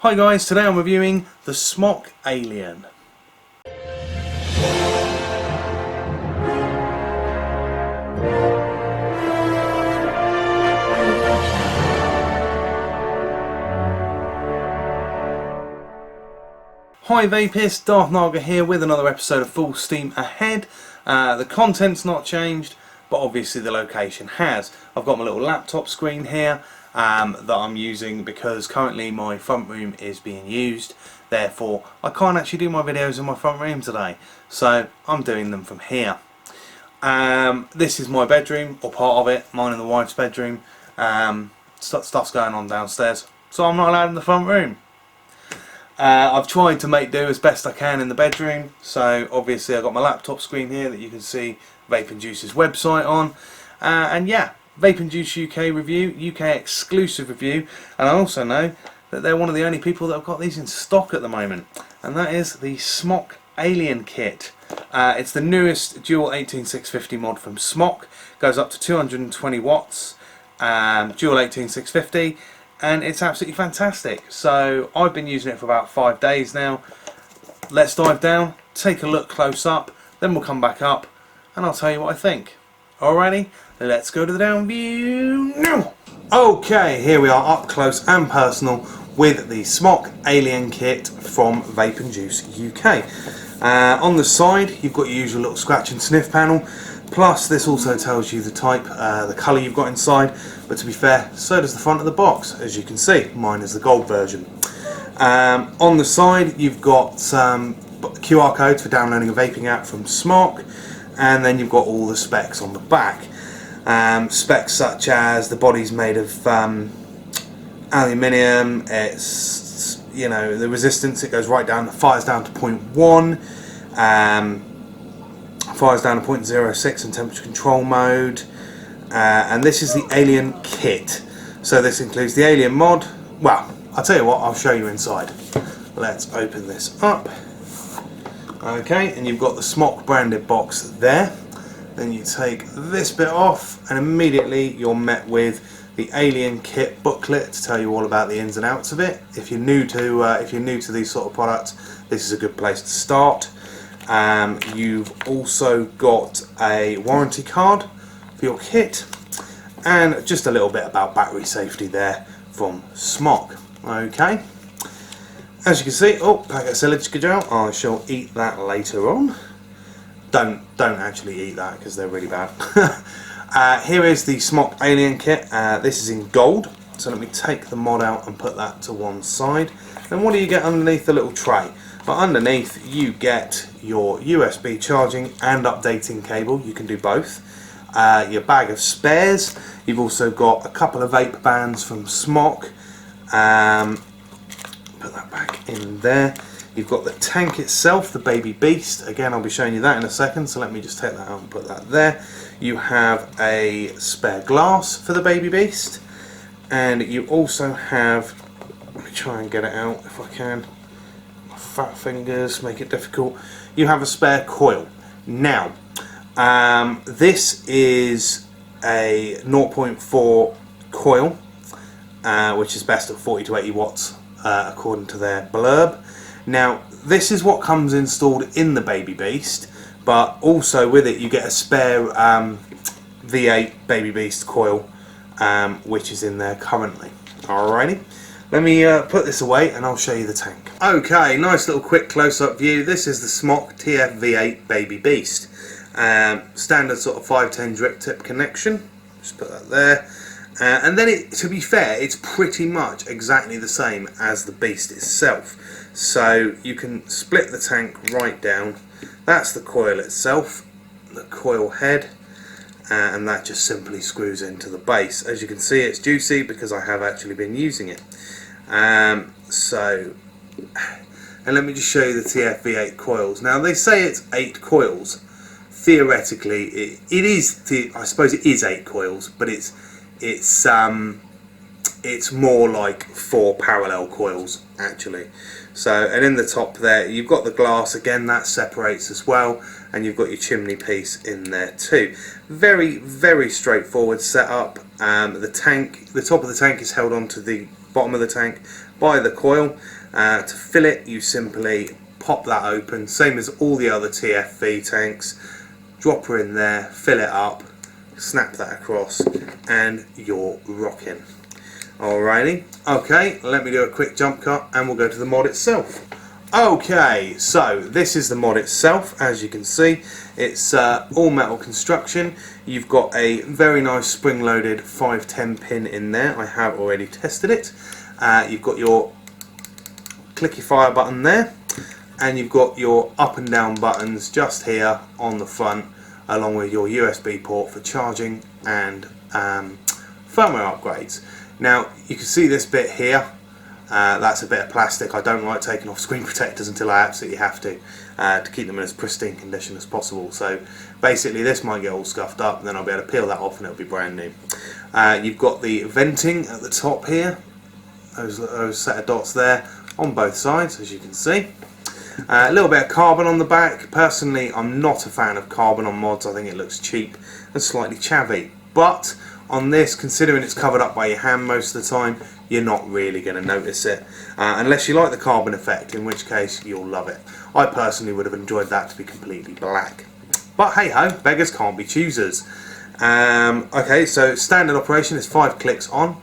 Hi guys, today I'm reviewing the Smok Alien. Hi Vapists, Darth Naga here with another episode of Full Steam Ahead. The content's not changed, but obviously the location has. I've got my little laptop screen here that I'm using because currently my front room is being used. Therefore, I can't actually do my videos in my front room today, so I'm doing them from here. This is my bedroom, or part of it, mine and the wife's bedroom. Stuff's going on downstairs, so I'm not allowed in the front room. I've tried to make do as best I can in the bedroom, so obviously I've got my laptop screen here that you can see Vape and Juice's website on, and yeah, Vape and Juice UK review, UK exclusive review, and I also know that they're one of the only people that have got these in stock at the moment, and that is the Smok Alien kit. It's the newest dual 18650 mod from Smok, goes up to 220 watts, dual 18650. And it's absolutely fantastic. So I've been using it for about 5 days now. Let's dive down, take a look close up, then we'll come back up and I'll tell you what I think. Alrighty, let's go to the down view now. Okay, here we are up close and personal with the Smok Alien kit from Vape and Juice UK. On the side you've got your usual little scratch and sniff panel. Plus this also tells you the type, the colour you've got inside, but to be fair, so does the front of the box, as you can see. Mine is the gold version. On the side you've got QR codes for downloading a vaping app from Smok, and then you've got all the specs on the back. Specs such as the body's made of aluminium, it's, you know, the resistance, it goes right down, fires down to 0.1, fires down to 0.06 in temperature control mode, and this is the Alien kit. So this includes the Alien mod. Well, I'll tell you what, I'll show you inside. Let's open this up. Okay, and you've got the Smok branded box there. Then you take this bit off and immediately you're met with the Alien kit booklet to tell you all about the ins and outs of it. If you're new to these sort of products, this is a good place to start. You've also got a warranty card for your kit and just a little bit about battery safety there from Smok. Okay, as you can see, packet of silica gel. I shall eat that later on. Don't actually eat that because they're really bad. Here is the Smok Alien kit. This is in gold, so let me take the mod out and put that to one side. Then what do you get underneath the little tray? But underneath you get your USB charging and updating cable. You can do both. Your bag of spares. You've also got a couple of vape bands from Smok. Put that back in there. You've got the tank itself, the Baby Beast. Again, I'll be showing you that in a second, so let me just take that out and put that there. You have a spare glass for the Baby Beast. And you also have, let me try and get it out if I can. Fat fingers make it difficult. You have a spare coil. Now, this is a 0.4 coil, which is best at 40 to 80 watts according to their blurb. Now, this is what comes installed in the Baby Beast, but also with it you get a spare V8 Baby Beast coil, which is in there currently. Alrighty. Let me put this away and I'll show you the tank. Okay, nice little quick close-up view. This is the Smok TF-V8 Baby Beast. Standard sort of 510 drip tip connection. Just put that there. And then, to be fair, it's pretty much exactly the same as the Beast itself. So you can split the tank right down. That's the coil itself, the coil head. And that just simply screws into the base. As you can see, it's juicy because I have actually been using it. And let me just show you the TF-V8 coils. Now they say it's 8 coils. Theoretically, it is. I suppose it is 8 coils, but it's more like 4 parallel coils actually. So, and in the top there you've got the glass again, that separates as well, and you've got your chimney piece in there too. Very, very straightforward setup. The top of the tank is held onto the bottom of the tank by the coil. To fill it, you simply pop that open, same as all the other TFV tanks. Drop her in there, fill it up, snap that across, and you're rocking. Alrighty, okay, let me do a quick jump cut and we'll go to the mod itself. Okay, so this is the mod itself. As you can see, it's all metal construction. You've got a very nice spring-loaded 510 pin in there. I have already tested it. You've got your clicky fire button there, and you've got your up and down buttons just here on the front, along with your USB port for charging and firmware upgrades. Now you can see this bit here. That's a bit of plastic. I don't like taking off screen protectors until I absolutely have to keep them in as pristine condition as possible. So basically this might get all scuffed up, and then I'll be able to peel that off and it'll be brand new. You've got the venting at the top here, those set of dots there on both sides, as you can see. A little bit of carbon on the back. Personally, I'm not a fan of carbon on mods. I think it looks cheap and slightly chavvy. But on this, considering it's covered up by your hand most of the time, you're not really going to notice it. Unless you like the carbon effect, in which case you'll love it. I personally would have enjoyed that to be completely black. But hey ho, beggars can't be choosers. Okay, so standard operation is 5 clicks on.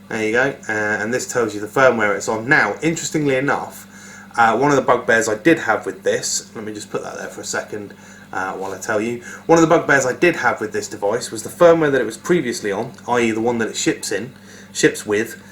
There you go, and this tells you the firmware it's on. Now, interestingly enough, one of the bugbears I did have with this, let me just put that there for a second while I tell you. One of the bugbears I did have with this device was the firmware that it was previously on, i.e. the one that it ships with.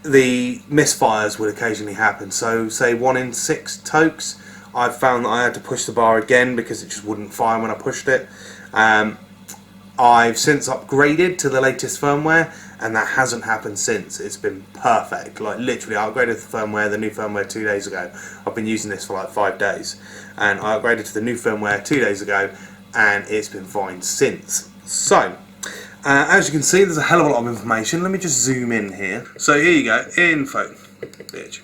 The misfires would occasionally happen. So, say 1 in 6 tokes, I've found that I had to push the bar again because it just wouldn't fire when I pushed it. I've since upgraded to the latest firmware, and that hasn't happened since. It's been perfect. Like literally, I upgraded the new firmware 2 days ago. I've been using this for like 5 days, and I upgraded to the new firmware 2 days ago, and it's been fine since. So, as you can see, there's a hell of a lot of information. Let me just zoom in here. So here you go, info, bitch.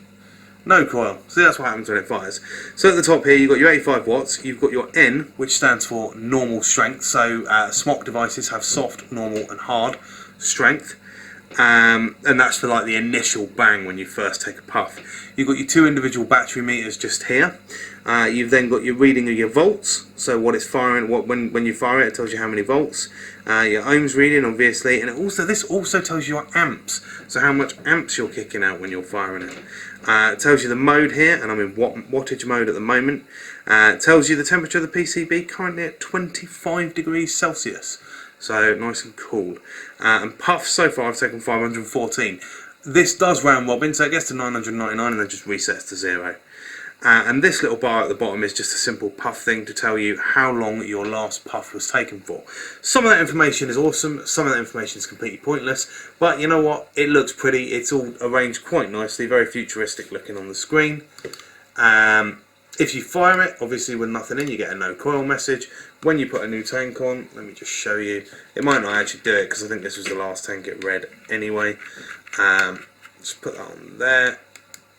No coil. See, that's what happens when it fires. So at the top here, you've got your 85 watts. You've got your N, which stands for normal strength. So Smok devices have soft, normal, and hard strength. And that's for like the initial bang when you first take a puff. You've got your 2 individual battery meters just here. You've then got your reading of your volts, so what it's firing, when you fire it, it tells you how many volts. Your ohms reading, obviously, and this also tells you your amps, so how much amps you're kicking out when you're firing it. It tells you the mode here, and I'm in wattage mode at the moment. It tells you the temperature of the PCB, currently at 25 degrees Celsius. So nice and cool. And puffs so far I've taken 514. This does round robin, so it gets to 999 and then just resets to 0. And this little bar at the bottom is just a simple puff thing to tell you how long your last puff was taken for. Some of that information is awesome, some of that information is completely pointless, but you know what, it looks pretty, it's all arranged quite nicely, very futuristic looking on the screen. If you fire it, obviously with nothing in, you get a no coil message. When you put a new tank on, let me just show you. It might not actually do it because I think this was the last tank it read anyway. Just put that on there.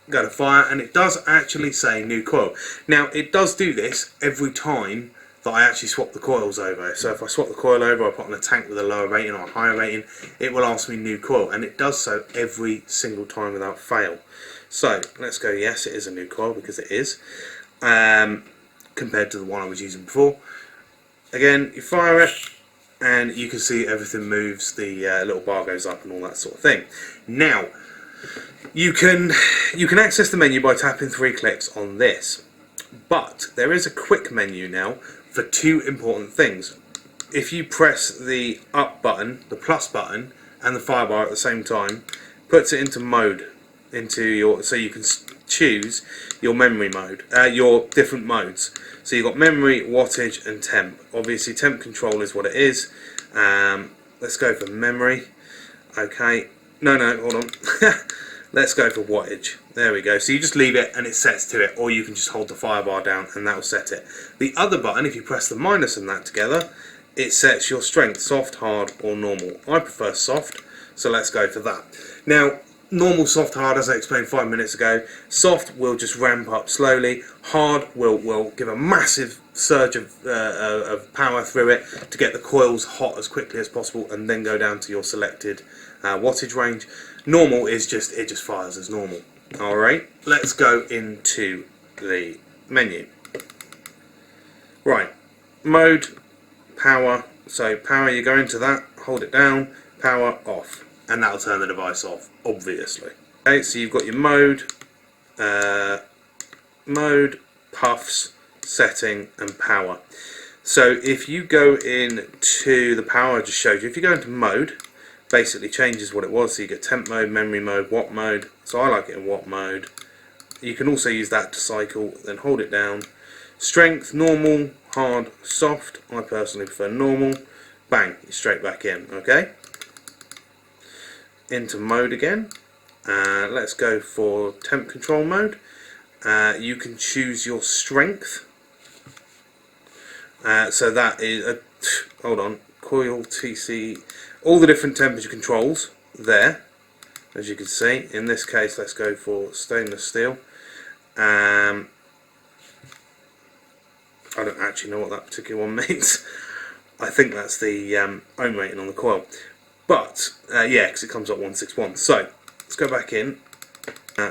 Go to fire, and it does actually say new coil. Now, it does do this every time that I actually swap the coils over. So if I swap the coil over, I put on a tank with a lower rating or a higher rating, it will ask me new coil, and it does so every single time without fail. So let's go, yes, it is a new coil because it is. Compared to the one I was using before. Again, you fire it and you can see everything moves, the little bar goes up and all that sort of thing. Now, you can access the menu by tapping 3 clicks on this, but there is a quick menu now for 2 important things. If you press the up button, the plus button, and the fire bar at the same time, puts it into mode, so you can choose your memory mode, your different modes. So you've got memory, wattage, and temp. Obviously, temp control is what it is. Let's go for memory. Okay. No, hold on. Let's go for wattage. There we go. So you just leave it and it sets to it, or you can just hold the fire bar down and that will set it. The other button, if you press the minus and that together, it sets your strength, soft, hard, or normal. I prefer soft, so let's go for that. Now, normal, soft, hard, as I explained 5 minutes ago. Soft will just ramp up slowly. Hard will give a massive surge of power through it to get the coils hot as quickly as possible, and then go down to your selected wattage range. Normal is just, it just fires as normal. Alright, let's go into the menu. Right, mode, power. So power, you go into that, hold it down, power off, and that'll turn the device off, obviously. Okay, so you've got your mode, puffs, setting, and power. So if you go into the power I just showed you, if you go into mode, basically changes what it was. So you get temp mode, memory mode, watt mode. So I like it in watt mode. You can also use that to cycle, then hold it down. Strength, normal, hard, soft. I personally prefer normal. Bang, you're straight back in. Okay. Into mode again. Let's go for temp control mode. You can choose your strength. So that is hold on, coil, TC, all the different temperature controls there, as you can see. In this case, let's go for stainless steel. I don't actually know what that particular one means. I think that's the ohm rating on the coil. But yeah, because it comes up 161. So let's go back in.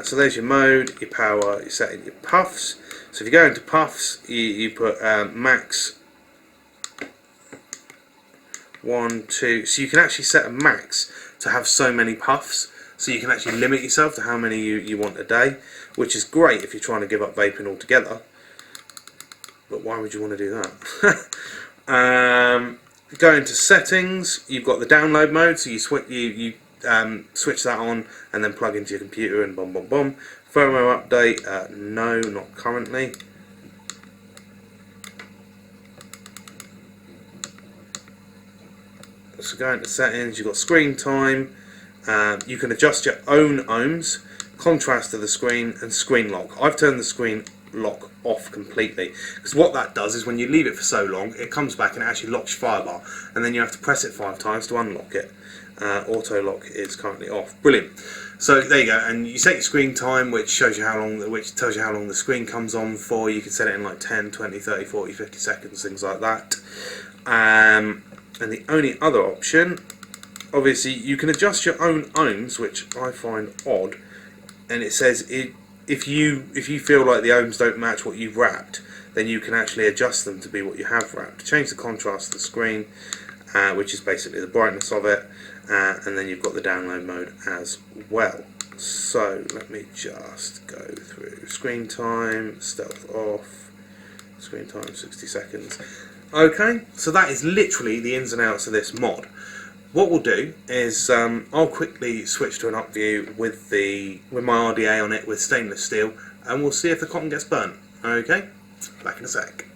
So there's your mode, your power, your setting, your puffs. So if you go into puffs, you put max 1, 2. So you can actually set a max to have so many puffs. So you can actually limit yourself to how many you want a day, which is great if you're trying to give up vaping altogether. But why would you want to do that? Go into settings. You've got the download mode, so you switch that on and then plug into your computer and boom, boom, boom. Firmware update, no, not currently. So go into settings. You've got screen time. You can adjust your own ohms, contrast of the screen, and screen lock. I've turned the screen lock off completely, because what that does is when you leave it for so long, it comes back and it actually locks your firebar, and then you have to press it 5 times to unlock it. Auto lock is currently off. Brilliant. So there you go, and you set your screen time, which shows you how long, which tells you how long the screen comes on for. You can set it in like 10, 20, 30, 40, 50 seconds, things like that. And the only other option, obviously, you can adjust your own ohms, which I find odd. And it says if you feel like the ohms don't match what you've wrapped, then you can actually adjust them to be what you have wrapped. Change the contrast of the screen, which is basically the brightness of it, and then you've got the download mode as well. So let me just go through screen time, stealth off, screen time 60 seconds. Okay, so that is literally the ins and outs of this mod. What we'll do is I'll quickly switch to an up view with my RDA on it with stainless steel, and we'll see if the cotton gets burnt. Okay, back in a sec.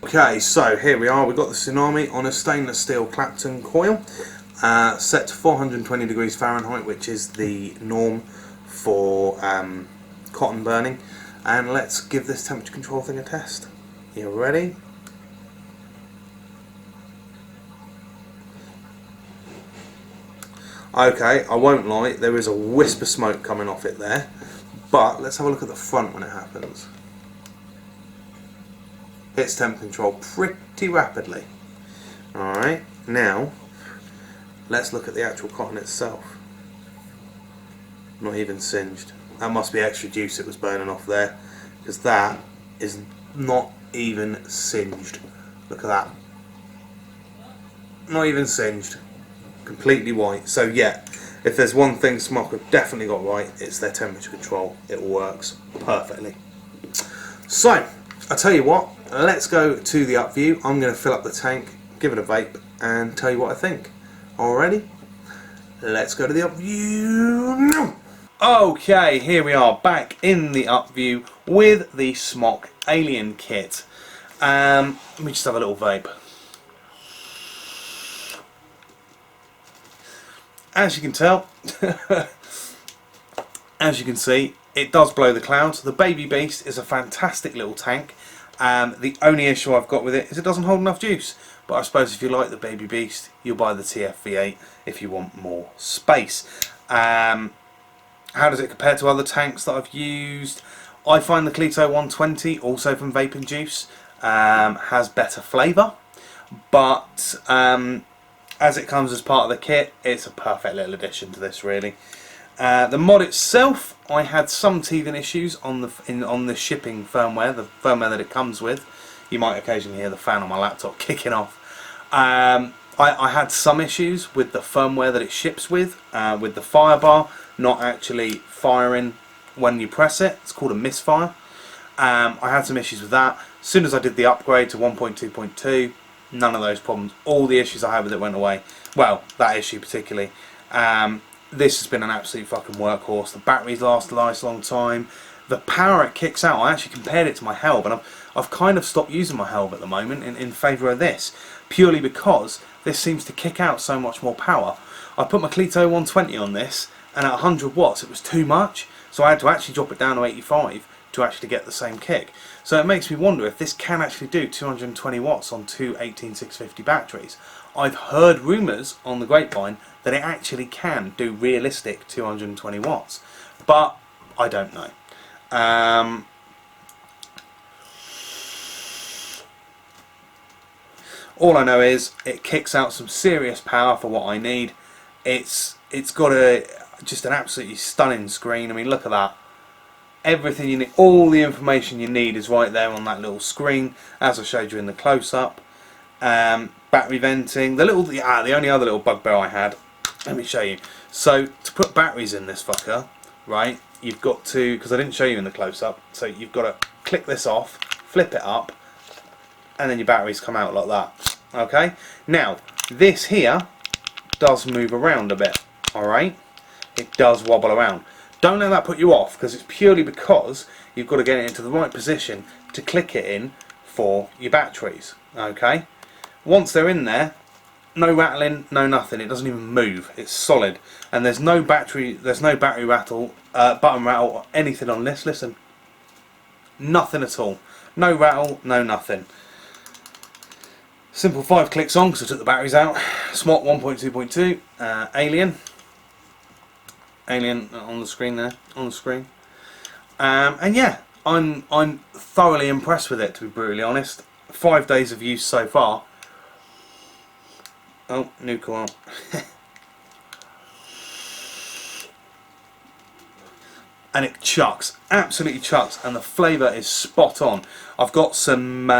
Okay, so here we are. We've got the Tsunami on a stainless steel Clapton coil, set to 420 degrees Fahrenheit, which is the norm for cotton burning. And let's give this temperature control thing a test. You ready? Okay, I won't lie, there is a wisp of smoke coming off it there, but let's have a look at the front when it happens. Hits temp control pretty rapidly. Alright, now let's look at the actual cotton itself. Not even singed. That must be extra juice it was burning off there, because that is not even singed. Look at that. Not even singed. Completely white. So yeah, if there's one thing Smok have definitely got right, it's their temperature control. It works perfectly. So I'll tell you what, let's go to the up view. I'm going to fill up the tank, give it a vape, and tell you what I think. Alrighty, let's go to the up view. Okay, here we are back in the up view with the Smok Alien kit. Let me just have a little vape. As you can tell, as you can see, it does blow the clouds. The Baby Beast is a fantastic little tank. The only issue I've got with it is it doesn't hold enough juice. But I suppose if you like the Baby Beast, you'll buy the TFV8 if you want more space. How does it compare to other tanks that I've used? I find the Cleto 120, also from Vape and Juice, has better flavour. But as it comes as part of the kit, it's a perfect little addition to this, really. The mod itself, I had some teething issues on the shipping firmware, the firmware that it comes with. You might occasionally hear the fan on my laptop kicking off. I had some issues with the firmware that it ships with the fire bar not actually firing when you press it. It's called a misfire. I had some issues with that. As soon as I did the upgrade to 1.2.2, none of those problems. All the issues I had with it went away. Well, that issue particularly. This has been an absolute fucking workhorse. The batteries last a nice long time. The power it kicks out, I actually compared it to my Helb, and I've kind of stopped using my Helb at the moment in favour of this, purely because this seems to kick out so much more power. I put my Cleto 120 on this, and at 100 watts it was too much, so I had to actually drop it down to 85 to actually get the same kick. So it makes me wonder if this can actually do 220 watts on two 18650 batteries. I've heard rumours on the grapevine that it actually can do realistic 220 watts, but I don't know. All I know is it kicks out some serious power for what I need. It's got just an absolutely stunning screen. I mean, look at that. Everything you need, all the information you need is right there on that little screen, as I showed you in the close-up. Battery venting. The only other little bugbear I had. Let me show you. So to put batteries in this fucker, right? You've got to, because I didn't show you in the close-up, so you've got to click this off, flip it up, and then your batteries come out like that. Okay. Now this here does move around a bit. All right. It does wobble around. Don't let that put you off, because it's purely because you've got to get it into the right position to click it in for your batteries. Okay. Once they're in there, no rattling, no nothing. It doesn't even move. It's solid, and there's no battery rattle, button rattle, or anything on this. Listen, nothing at all. No rattle, no nothing. Simple 5 clicks on, because I took the batteries out. Smok 1.2.2 Alien on the screen there, on the screen. And yeah, I'm thoroughly impressed with it, to be brutally honest. 5 days of use so far. Oh, new coil. And it chucks, absolutely chucks, and the flavour is spot on. I've got some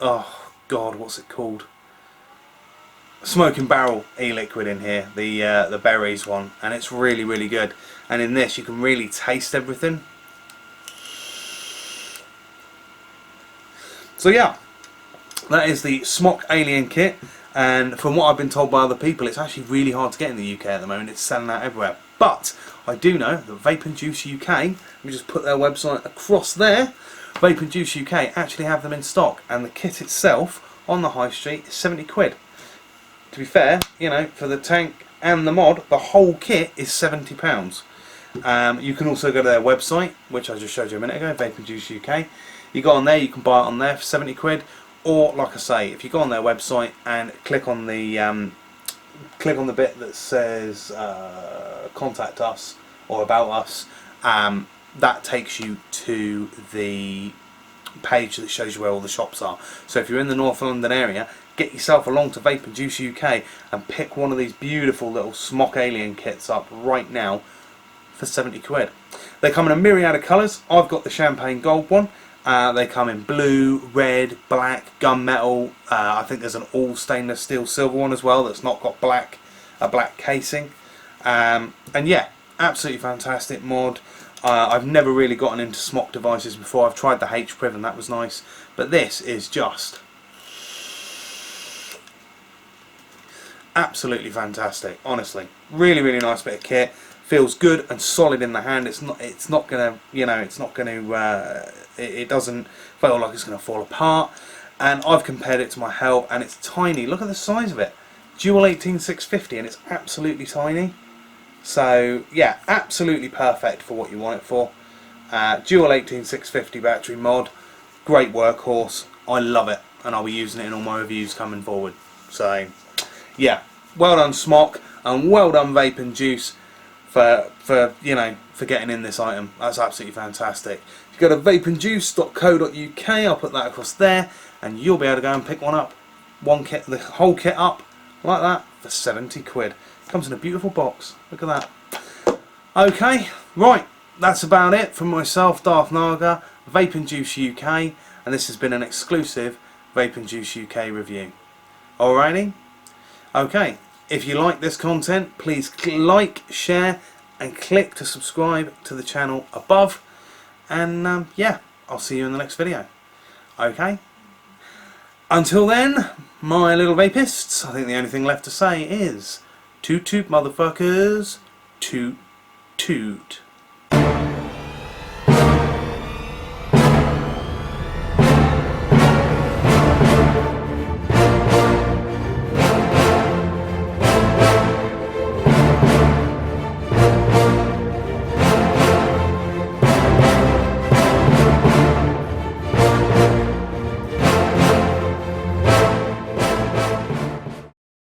oh god, what's it called? Smoking Barrel e-liquid in here, the berries one, and it's really, really good. And in this you can really taste everything. So yeah, that is the Smok Alien kit, and from what I've been told by other people, it's actually really hard to get in the UK at the moment. It's selling out everywhere. But I do know that Vape and Juice UK, let me just put their website across there, Vape and Juice UK actually have them in stock, and the kit itself on the high street is 70 quid. To be fair, you know, for the tank and the mod, the whole kit is £70. You can also go to their website, which I just showed you a minute ago, Vape and Juice UK. You go on there, you can buy it on there for 70 quid, or like I say, if you go on their website and click on the bit that says contact us or about us, that takes you to the page that shows you where all the shops are. So if you're in the North London area, get yourself along to Vape and Juice UK and pick one of these beautiful little Smok Alien kits up right now for 70 quid. They come in a myriad of colours. I've got the champagne gold one. They come in blue, red, black, gunmetal. I think there's an all stainless steel silver one as well that's not got a black casing. And yeah, absolutely fantastic mod. I've never really gotten into Smok devices before. I've tried the H-Priv and that was nice, but this is just absolutely fantastic. Honestly, really, really nice bit of kit. Feels good and solid in the hand. It's not gonna, you know, it's not gonna. It doesn't feel like it's gonna fall apart. And I've compared it to my Helb, and it's tiny. Look at the size of it. Dual 18650, and it's absolutely tiny. So yeah, absolutely perfect for what you want it for. Dual 18650 battery mod, great workhorse. I love it, and I'll be using it in all my reviews coming forward. So yeah, well done Smok, and well done Vape and Juice for getting in this item. That's absolutely fantastic. If you go to vapeandjuice.co.uk, I'll put that across there, and you'll be able to go and pick one up, one kit, the whole kit up like that for 70 quid. Comes in a beautiful box. Look at that. Okay, right, that's about it from myself, Darth Naga, Vape and Juice UK, and this has been an exclusive Vape and Juice UK review. Alrighty? Okay, if you like this content, please like, share and click to subscribe to the channel above, and yeah, I'll see you in the next video. Okay? Until then, my little vapists, I think the only thing left to say is toot toot motherfuckers, toot toot.